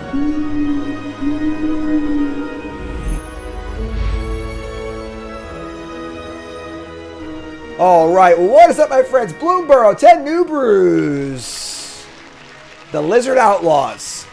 All right, what is up, my friends? Bloomburrow, 10 New Brews. The Lizard Outlaws.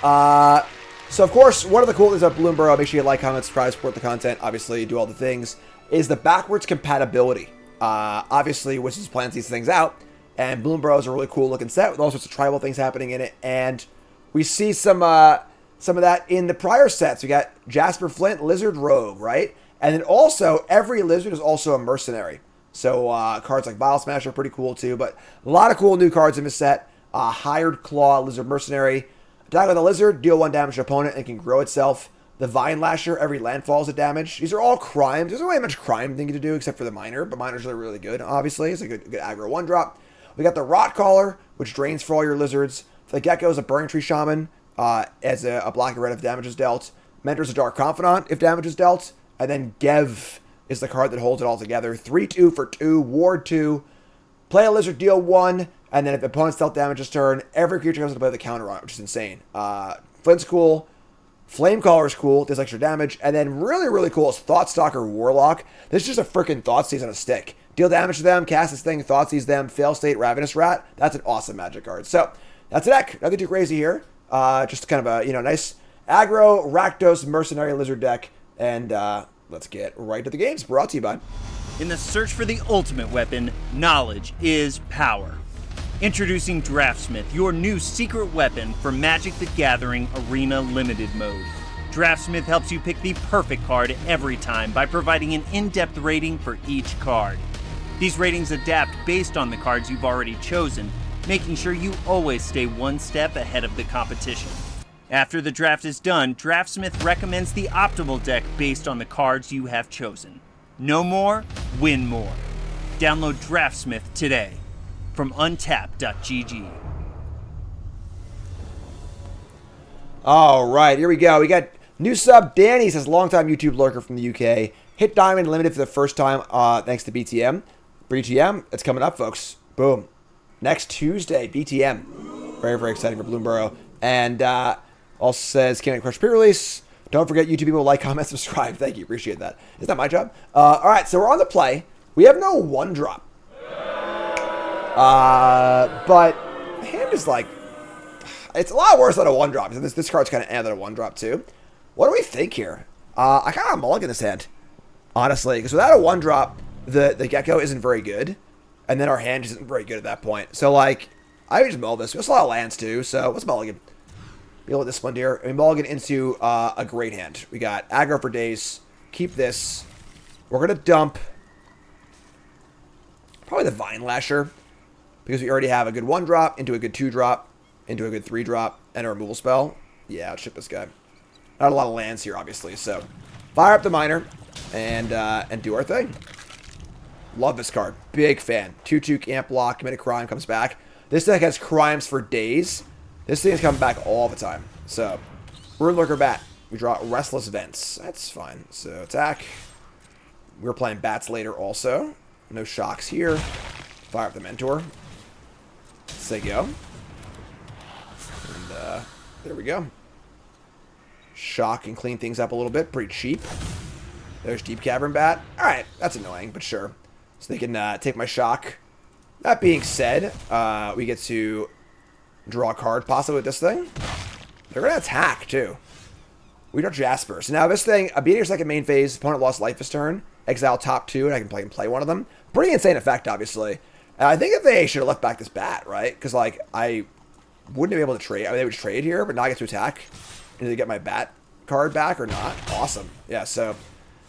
So, of course, one of the cool things about Bloomburrow, make sure you like, comment, subscribe, support the content, obviously, do all the things, is the backwards compatibility. Obviously, Wizards plans these things out, and Bloomburrow is a really cool looking set with all sorts of tribal things happening in it, and we see some of that in the prior sets. We got Jasper Flint, Lizard Rogue, right? And then also, every Lizard is also a mercenary. So cards like Vile Smash are pretty cool too, but a lot of cool new cards in this set. Hired Claw, Lizard Mercenary. Attack with a Lizard, deal 1 damage to opponent and can grow itself. The Vine Lasher, every landfall is a damage. These are all crimes. There's not really much crime thing to do except for the Miner, but Miners are really good, obviously. It's a good aggro 1-drop. We got the Rot Caller, which drains for all your Lizards. For the Geckos, a Burning Tree Shaman as a black and red if damage is dealt. Mentor's a Dark Confidant if damage is dealt. And then Gev is the card that holds it all together. 3/2 for 2, ward 2. Play a Lizard, deal 1, and then if the opponent's dealt damage this turn, every creature comes to play the counter on it, which is insane. Flint's cool. Flamecaller's cool, does extra damage. And then really, really cool is Thoughtstalker Warlock. This is just a freaking Thoughtseize on a stick. Deal damage to them, cast this thing, Thoughtseize them, Fail State, Ravenous Rat. That's an awesome Magic card. So, that's a deck. Nothing too crazy here. Just kind of a, nice aggro, Rakdos, Mercenary Lizard deck. And, let's get right to the games. Brought to you by... In the search for the ultimate weapon, knowledge is power. Introducing Draftsmith, your new secret weapon for Magic the Gathering Arena Limited Mode. Draftsmith helps you pick the perfect card every time by providing an in-depth rating for each card. These ratings adapt based on the cards you've already chosen, making sure you always stay one step ahead of the competition. After the draft is done, Draftsmith recommends the optimal deck based on the cards you have chosen. Know more, win more. Download Draftsmith today from untap.gg. All right, here we go. We got new sub. Danny says, longtime YouTube lurker from the UK. Hit Diamond Limited for the first time thanks to BTM. BTM, it's coming up, folks. Boom. Next Tuesday, BTM. Very, very exciting for Bloomburrow. And also says, can't crush pre-release. Don't forget, YouTube people, like, comment, subscribe. Thank you. Appreciate that. Isn't that my job? All right, so we're on the play. We have no 1-drop. But hand is like, it's a lot worse than a 1-drop. This card's kind of than a 1-drop too. What do we think here? I kind of mulligan this hand, honestly, because without a 1-drop, the Gecko isn't very good, and then our hand isn't very good at that point. So like, I would just mull this. We also a lot of lands too, so let's mulligan. Be able to this Splendier. And mulligan into a great hand. We got aggro for days. Keep this. We're gonna dump probably the Vine Lasher, because we already have a good 1-drop into a good 2-drop into a good 3-drop and a removal spell. Yeah, I'll ship this guy. Not a lot of lands here, obviously. So fire up the Miner and do our thing. Love this card. Big fan. 2/2 amp block. Commit a crime. Comes back. This deck has crimes for days. This thing is coming back all the time. So, Rune Lurker Bat. We draw Restless Vents. That's fine. So, attack. We're playing Bats later also. No shocks here. Fire up the Mentor. Say go. And, there we go. Shock and clean things up a little bit. Pretty cheap. There's Deep Cavern Bat. Alright, that's annoying, but sure. So they can take my shock. That being said, we get to draw a card possibly with this thing. They're going to attack, too. We draw Jasper. So now this thing, beginning of second main phase, opponent lost life this turn. Exile top 2, and I can play one of them. Pretty insane effect, obviously. And I think that they should have left back this bat, right? Because, like, I wouldn't be able to trade. I mean, they would trade here, but now I get to attack. And they get my bat card back or not. Awesome. Yeah, so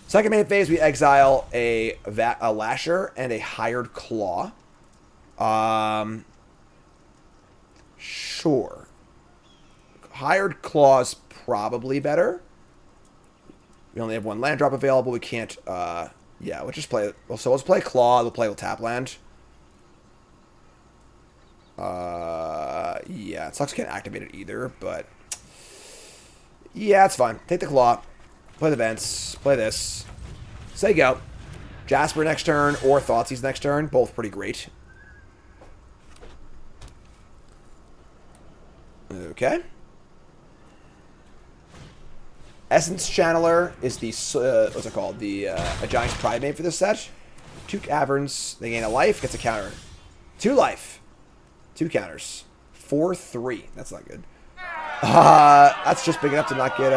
second main phase, we exile a Lasher and a Hired Claw. Sure. Hired Claw's probably better. We only have 1 land drop available. We can't, yeah, we'll just play, well, so let's play Claw. We'll play with tap land. Yeah, it sucks we can't activate it either, but yeah, it's fine. Take the Claw. Play the Vents. Play this. Say go. Jasper next turn or Thoughtseize next turn. Both pretty great. Okay. Essence Channeler is the, what's it called? The, a Giant's Primate for this set. 2 caverns. They gain a life, gets a counter. 2 life. 2 counters. 4-3. That's not good. That's just big enough to not get,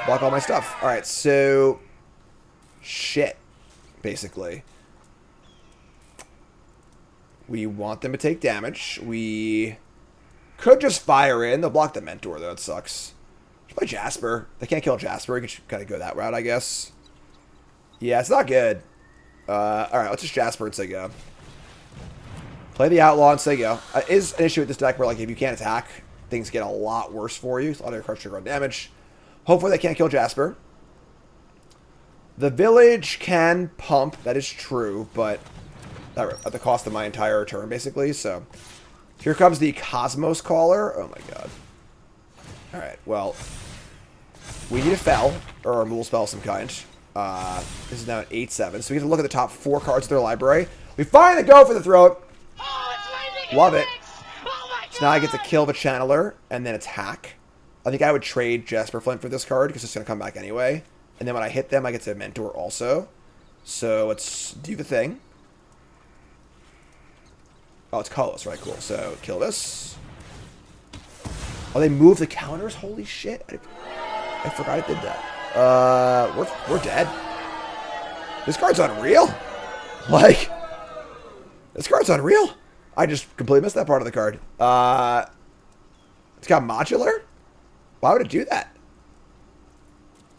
block all my stuff. Alright, so... Shit. Basically. We want them to take damage. We could just fire in. They'll block the Mentor, though. It sucks. Just play Jasper. They can't kill Jasper. We could kind of go that route, I guess. Yeah, it's not good. Alright, let's just Jasper and say go. Play the Outlaw and say go. Is an issue with this deck where, like, if you can't attack, things get a lot worse for you. So a lot of your cards trigger on damage. Hopefully they can't kill Jasper. The Village can pump. That is true, but at the cost of my entire turn, basically. So here comes the Cosmos Caller. Oh, my God. All right, well, we need a Fel, or a removal spell of some kind. This is now an 8-7, so we can look at the top 4 cards of their library. We finally go for the throat. Love it. So now I get to kill the Channeler, and then attack. I think I would trade Jasper Flint for this card, because it's going to come back anyway. And then when I hit them, I get to Mentor also. So let's do the thing. Oh, it's colorless, right? Cool. So kill this. Oh, they moved the counters? Holy shit. I forgot it did that. We're dead. This card's unreal. Like, this card's unreal. I just completely missed that part of the card. It's got modular? Why would it do that?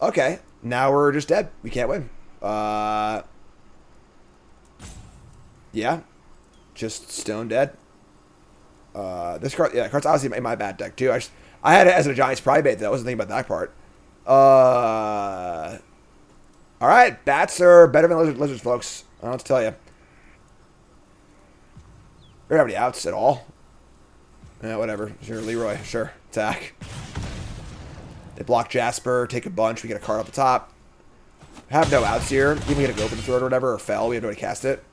Okay. Now we're just dead. We can't win. Yeah. Just stone dead. This card, yeah, card's obviously in my bad deck too. I had it as a Giant's Primate though. I wasn't thinking about that part. Alright, bats are better than lizards, folks. I don't know what to tell you. We don't have any outs at all. Yeah, whatever. Sure, Leroy. Sure. Attack. They block Jasper, take a bunch, we get a card off the top. Have no outs here. Even get a go for the throat or whatever, or Fel, we have no way to cast it.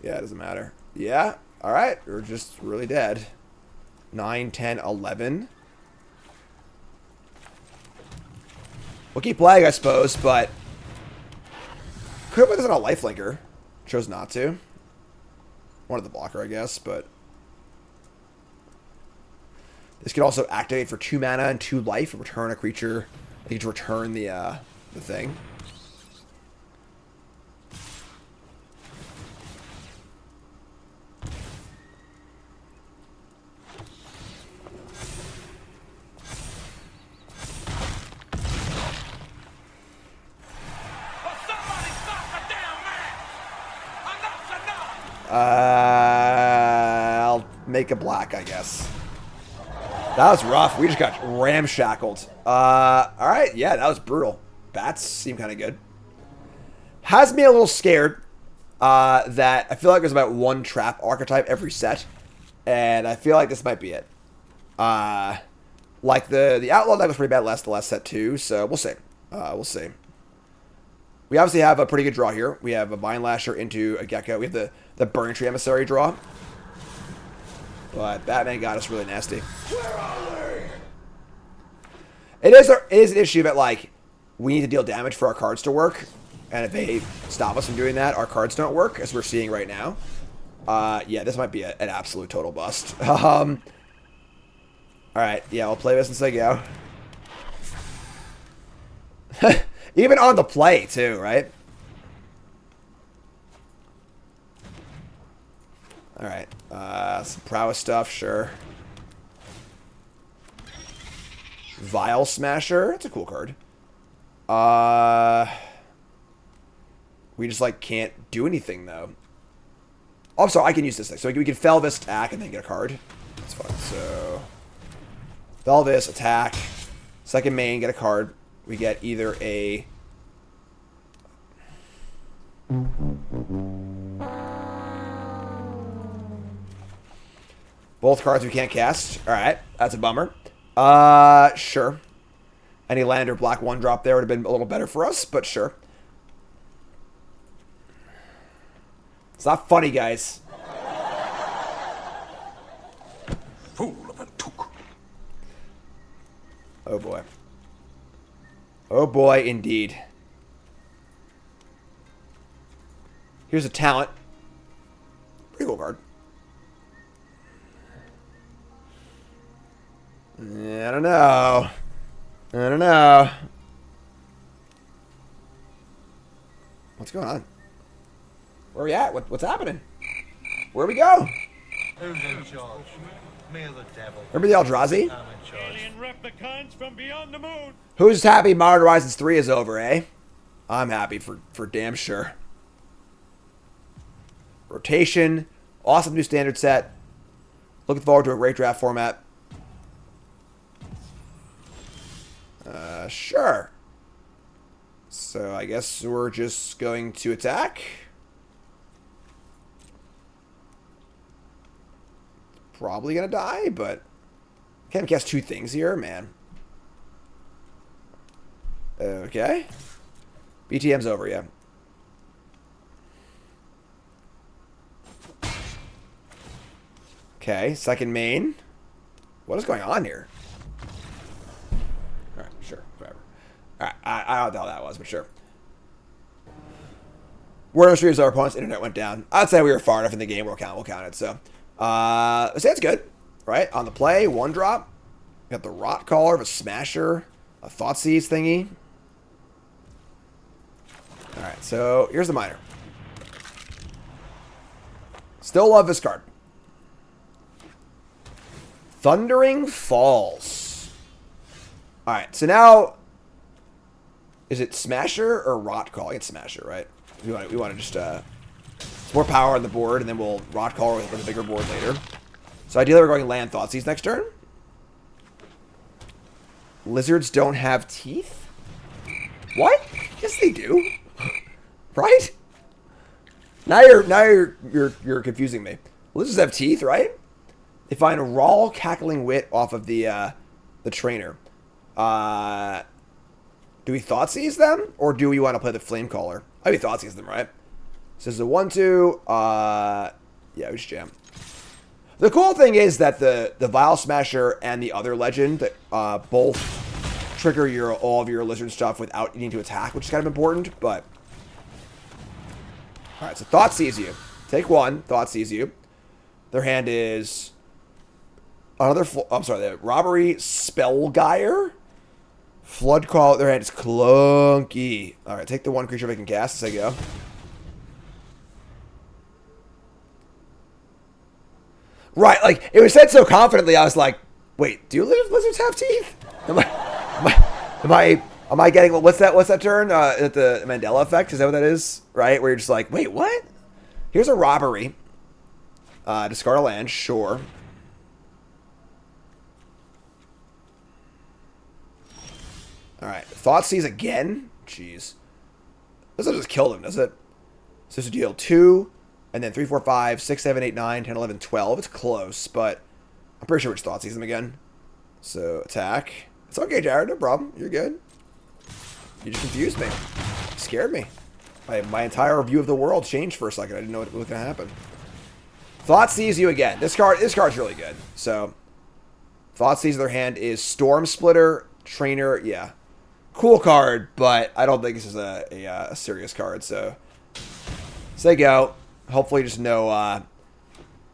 Yeah, it doesn't matter. Yeah, alright, we're just really dead. 9, 10, 11. We'll keep playing, I suppose, but... Could have put this on a lifelinker. Chose not to. Wanted the blocker, I guess, but... This can also activate for 2 mana and 2 life and return a creature. I need to return the thing. I'll make a black, I guess. That was rough. We just got ramshackled. Alright, yeah, that was brutal. Bats seem kind of good. Has me a little scared that I feel like there's about 1 trap archetype every set. And I feel like this might be it. Like the Outlaw deck was pretty bad the last set too, so we'll see. We'll see. We obviously have a pretty good draw here. We have a Vine Lasher into a Gecko. We have the Burning Tree Emissary draw. But Batman got us really nasty. It is an issue that, like, we need to deal damage for our cards to work. And if they stop us from doing that, our cards don't work, as we're seeing right now. Yeah, this might be an absolute total bust. Alright, yeah, I'll play this and say go. Even on the play, too, right? Alright, some Prowess stuff, sure. Vial Smasher, that's a cool card. We just, like, can't do anything, though. Oh, sorry, I can use this thing. So we can Fel this, attack, and then get a card. That's fine, so... Fel this, attack. Second main, get a card. We get either a... Both cards we can't cast. Alright, that's a bummer. Sure. Any land or black 1-drop there would have been a little better for us, but sure. It's not funny, guys. Fool of a took. Oh boy. Oh boy, indeed. Here's a talent. Pretty cool card. I don't know. I don't know. What's going on? Where are we at? What's happening? Where we go? Who's in charge? Me or the devil? Remember the Eldrazi? I'm in charge. Alien replicants from beyond the moon. Who's happy Modern Horizons 3 is over, eh? I'm happy for damn sure. Rotation. Awesome new standard set. Looking forward to a great draft format. Sure. So I guess we're just going to attack. Probably gonna die, but can't cast two things here, man. Okay. BTM's over, yeah. Okay, second main. What is going on here? Alright, sure, whatever. Alright, I don't know how that was, but sure. We're on streams, our opponent's internet went down. I'd say we were far enough in the game, we'll count it, so. So that's good, right? On the play, one drop. We got the Rot Caller of a Smasher, a Thoughtseize thingy. Alright, so here's the minor. Still love this card. Thundering Falls. Alright, so now... Is it Smasher or Rot Call? It's Smasher, right? We want to just... It's more power on the board, and then we'll Rot Call with a bigger board later. So ideally we're going land Thoughtseize next turn. Lizards don't have teeth? What? Yes, they do. Right? Now you're confusing me. Lizards have teeth, right? They find a raw cackling wit off of the trainer. Do we Thoughtseize them, or do we want to play the Flame Caller? I mean Thoughtseize them, right? So this is a 1/2. Yeah, we just jam. The cool thing is that the Vile Smasher and the other legend that both trigger all of your lizard stuff without needing to attack, which is kind of important. But all right, so Thoughtseize you. Take one. Thoughtseize you. Their hand is another. I'm sorry. The Robbery Spellgyre. Flood Call. Their hand is clunky. All right, take the one creature they can cast as I go. Right, like, it was said so confidently, I was like, wait, do lizards have teeth? Am I getting, what's that term? The Mandela effect? Is that what that is? Right, where you're just like, wait, what? Here's a Robbery. Discard a land, sure. Alright, Thoughtseize again? Jeez. This will just kill them, does it? So this will deal 2... And then 3, 4, 5, 6, 7, 8, 9, 10, 11, 12. It's close, but I'm pretty sure we just Thoughtseize them again. So, attack. It's okay, Jared. No problem. You're good. You just confused me. You scared me. My entire view of the world changed for a second. I didn't know what was going to happen. Thoughtseize you again. This card's really good. So, Thoughtseize of their hand is Storm Splitter, Trainer. Yeah. Cool card, but I don't think this is a serious card. So they go. Hopefully just no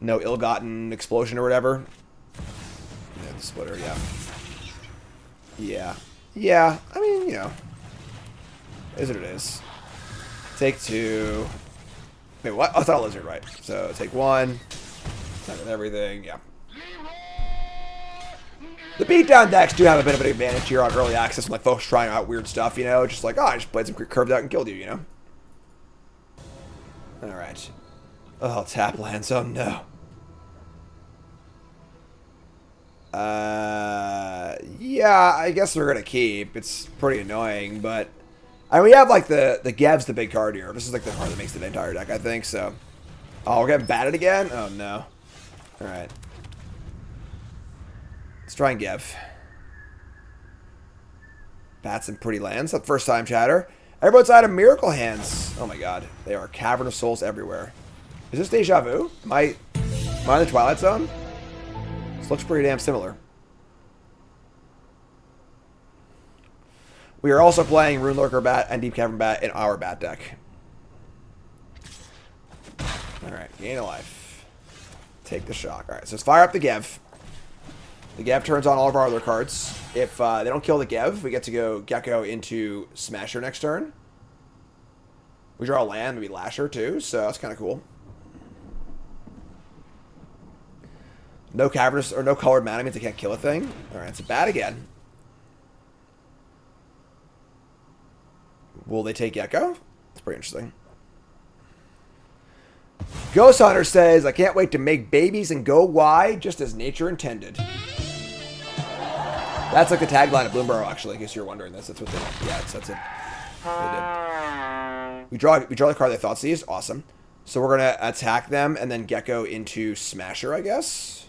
ill-gotten explosion or whatever. Yeah, the splitter, yeah. Yeah. Yeah, I mean, you know. Is what it is. Take 2. Wait, what? Oh, it's not a lizard, right. So, take 1. Attack with everything, yeah. The beatdown decks do have a bit of an advantage here on early access when like folks trying out weird stuff, you know? Just like, oh, I just played some curved out and killed you, you know? Alright. Oh, tap lands. Oh, no. Yeah, I guess we're going to keep. It's pretty annoying, but... I mean, we have, like, the Gev's the big card here. This is, like, the card that makes the entire deck, I think, so... Oh, we're getting batted again? Oh, no. Alright. Let's try and Gev. Bat some pretty lands. That's the first time, chatter. Everyone's out of Miracle Hands. Oh, my God. They are Cavern of Souls everywhere. Is this Deja Vu? Am I in the Twilight Zone? This looks pretty damn similar. We are also playing Rune Lurker Bat and Deep Cavern Bat in our bat deck. Alright, gain a life. Take the shock. Alright, so let's fire up the Gev. The Gev turns on all of our other cards. If they don't kill the Gev, we get to go Gecko into Smasher next turn. We draw a land, maybe Lasher too, so that's kind of cool. No cavernous or no colored mana means they can't kill a thing. Alright, it's a bat again. Will they take Gecko? That's pretty interesting. Ghost Hunter says, I can't wait to make babies and go wide just as nature intended. That's like the tagline of Bloomburrow, actually, in case you're wondering this. That's what they, yeah, that's it. They did. We draw the card they thought seized. Awesome. So we're going to attack them and then Gecko into Smasher, I guess.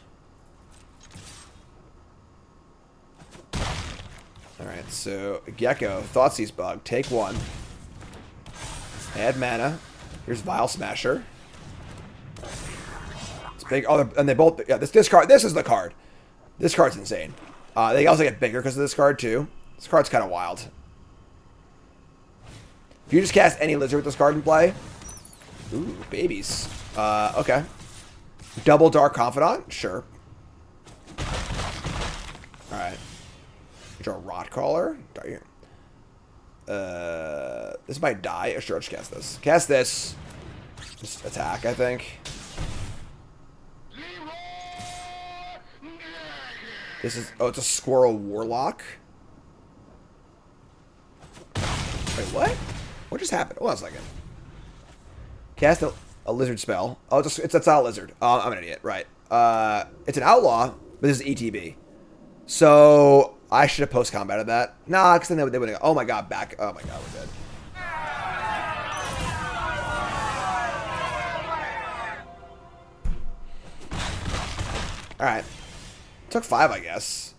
Alright, so Gecko, Thoughtseize Bug, take one. Add mana. Here's Vile Smasher. It's big. Oh, and they both. Yeah, this card. This is the card. This card's insane. They also get bigger because of this card too. This card's kind of wild. If you just cast any lizard with this card in play, ooh, babies. Okay. Double Dark Confidant, sure. All right. You draw a Rot Caller. This might die. Sure, I'll just cast this. Cast this. Just attack, I think. This is... Oh, it's a Squirrel Warlock. Wait, what? What just happened? Hold on a second. Cast a lizard spell. Oh, it's not a lizard. I'm an idiot. Right. It's an outlaw, but this is ETB. So... I should have post-combated that. Nah, because then they would have... Oh my god, back. Oh my god, we're dead. Alright. Took 5, I guess.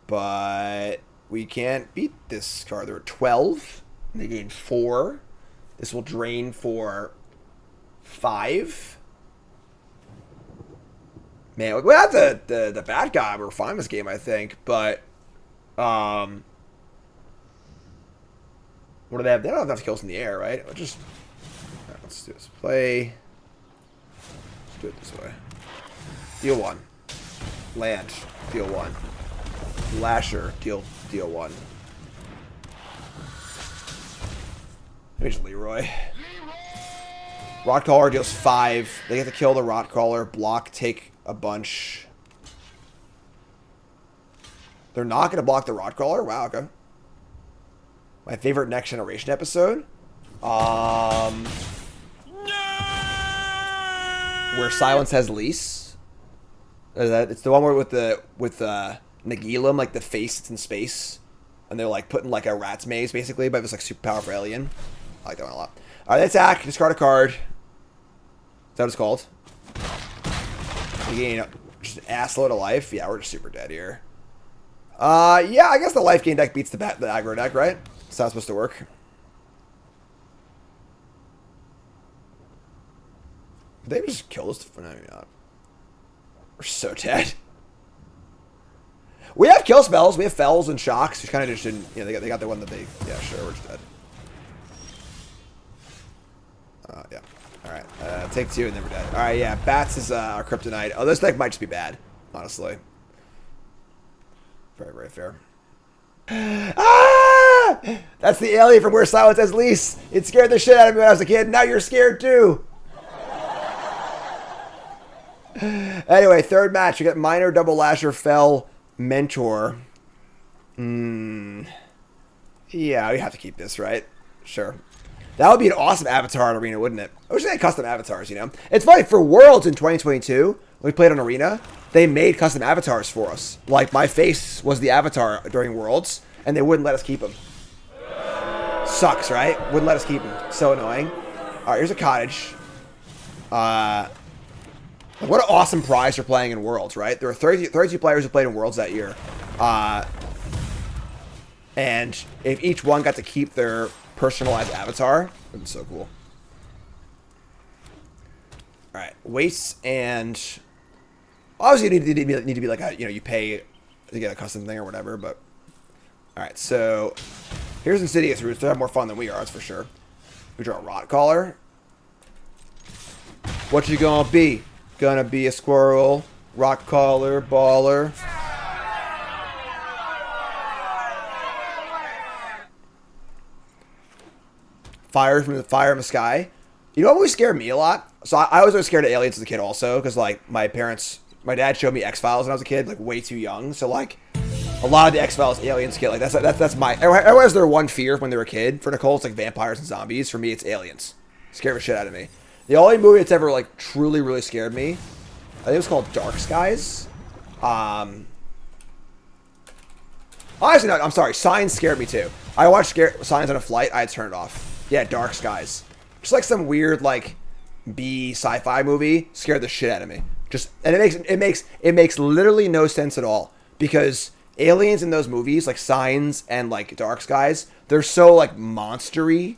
But we can't beat this card. There were 12. They gained 4. This will drain for 5. Man, without the bad guy, we're fine this game, I think. But... what do they have? They don't have enough kills in the air, right? Let's just... All right, let's do this. Play... Let's do it this way. Deal 1. Land. Deal 1. Lasher. Deal 1. Maybe just Leroy. Rot Caller deals 5. They get to kill the Rot Caller. Block, take a bunch. They're not going to block the Rot Caller? Wow, okay. My favorite Next Generation episode? Where Silence has lease. It's the one where with Nagilum, like the face that's in space. And they're like putting like a rat's maze basically, but it's like super powerful alien. I like that one a lot. Alright, attack. Discard a card. Is that what it's called? You gain just an assload of life. Yeah, we're just super dead here. Yeah, I guess the life gain deck beats the aggro deck, right? It's not supposed to work. Did they just kill us? No, maybe not. We're so dead. We have kill spells. We have fells and shocks. Just kind of just didn't. You know, they got the one that they. Yeah, sure, we're just dead. Yeah. All right. Take 2 and then we're dead. All right. Yeah. Bats is our kryptonite. Oh, this deck might just be bad, honestly. Very, very fair. Ah! That's the alien from Where Silence Has Lease. It scared the shit out of me when I was a kid. Now you're scared too. Anyway, third match. We got Minor, Double Lasher, Fell, Mentor. Yeah, we have to keep this, right? Sure. That would be an awesome avatar in Arena, wouldn't it? I wish they had custom avatars, you know? It's funny, for Worlds in 2022, when we played on Arena, they made custom avatars for us. Like, my face was the avatar during Worlds, and they wouldn't let us keep them. Sucks, right? Wouldn't let us keep them. So annoying. Alright, here's a cottage. What an awesome prize for playing in Worlds, right? There were 32 players who played in Worlds that year. And if each one got to keep their personalized avatar, it would be so cool. Alright, wastes and... Obviously, you need to be like a, you know, you pay to get a custom thing or whatever, but... Alright, so... Here's Insidious Roots. They have more fun than we are, that's for sure. We draw a Rot Collar. What you gonna be? Gonna be a squirrel, rock collar, baller. Fire from the sky. You know what always scared me a lot? So I was always scared of aliens as a kid also, because like my dad showed me X-Files when I was a kid, like way too young. So like a lot of the X-Files aliens kid, like that's my. Everyone has their one fear when they were a kid. For Nicole, it's like vampires and zombies. For me, it's aliens. Scared the shit out of me. The only movie that's ever like truly really scared me, I think it was called Dark Skies. Honestly, no, I'm sorry. Signs scared me too. I watched Signs on a flight. I had turned it off. Yeah, Dark Skies. Just like some weird like B sci-fi movie scared the shit out of me. And it makes literally no sense at all, because aliens in those movies like Signs and like Dark Skies, they're so like monstery.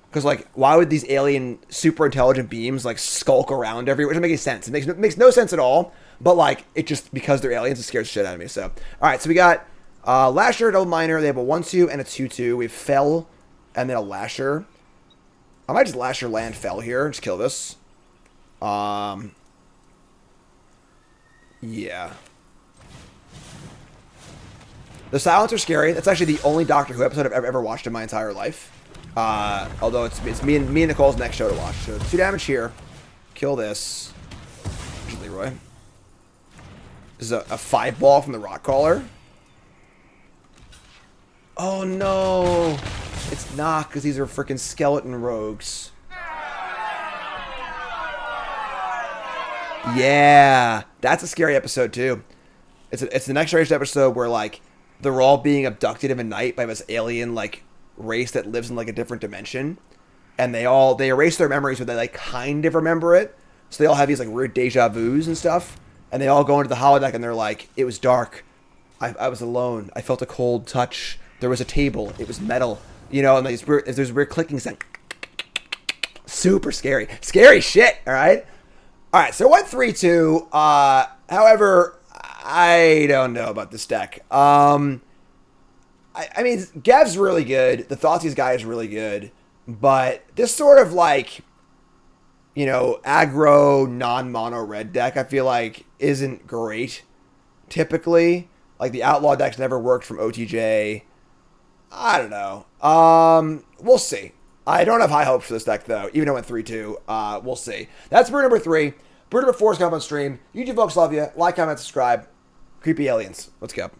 Because like, why would these alien super intelligent beings like skulk around everywhere? It doesn't make any sense. It makes no sense at all. But like, it just, because they're aliens, it scares the shit out of me. So, all right. So we got Lasher, Double Miner. They have a 1/2 and a 2/2. We have Fell and then a Lasher. I might just Lasher land Fell here and just kill this. Yeah. The Silents are scary. That's actually the only Doctor Who episode I've ever watched in my entire life. Although it's me and Nicole's next show to watch. So 2 damage here. Kill this. Leroy. This is a 5-ball from the Rock Caller. Oh no! It's not, because these are freaking skeleton rogues. Yeah, that's a scary episode too. It's the next generation episode where like they're all being abducted in the night by this alien like race that lives in like a different dimension, and they erase their memories, but they like kind of remember it. So they all have these like weird deja vus and stuff, and they all go into the holodeck and they're like, it was dark, I was alone, I felt a cold touch, there was a table, it was metal, you know, and there's weird clicking sound. Super scary shit. All right, so it went 3-2. However, I don't know about this deck. I mean, Gev's really good. The Thoughtseize guy is really good. But this sort of like, you know, aggro, non-mono red deck, I feel like isn't great. Typically, like the Outlaw deck's never worked from OTJ. I don't know. We'll see. I don't have high hopes for this deck, though, even though it went 3-2. We'll see. That's brew number 3. Brew number 4 is coming up on stream. YouTube folks love you. Like, comment, subscribe. Creepy aliens. Let's go.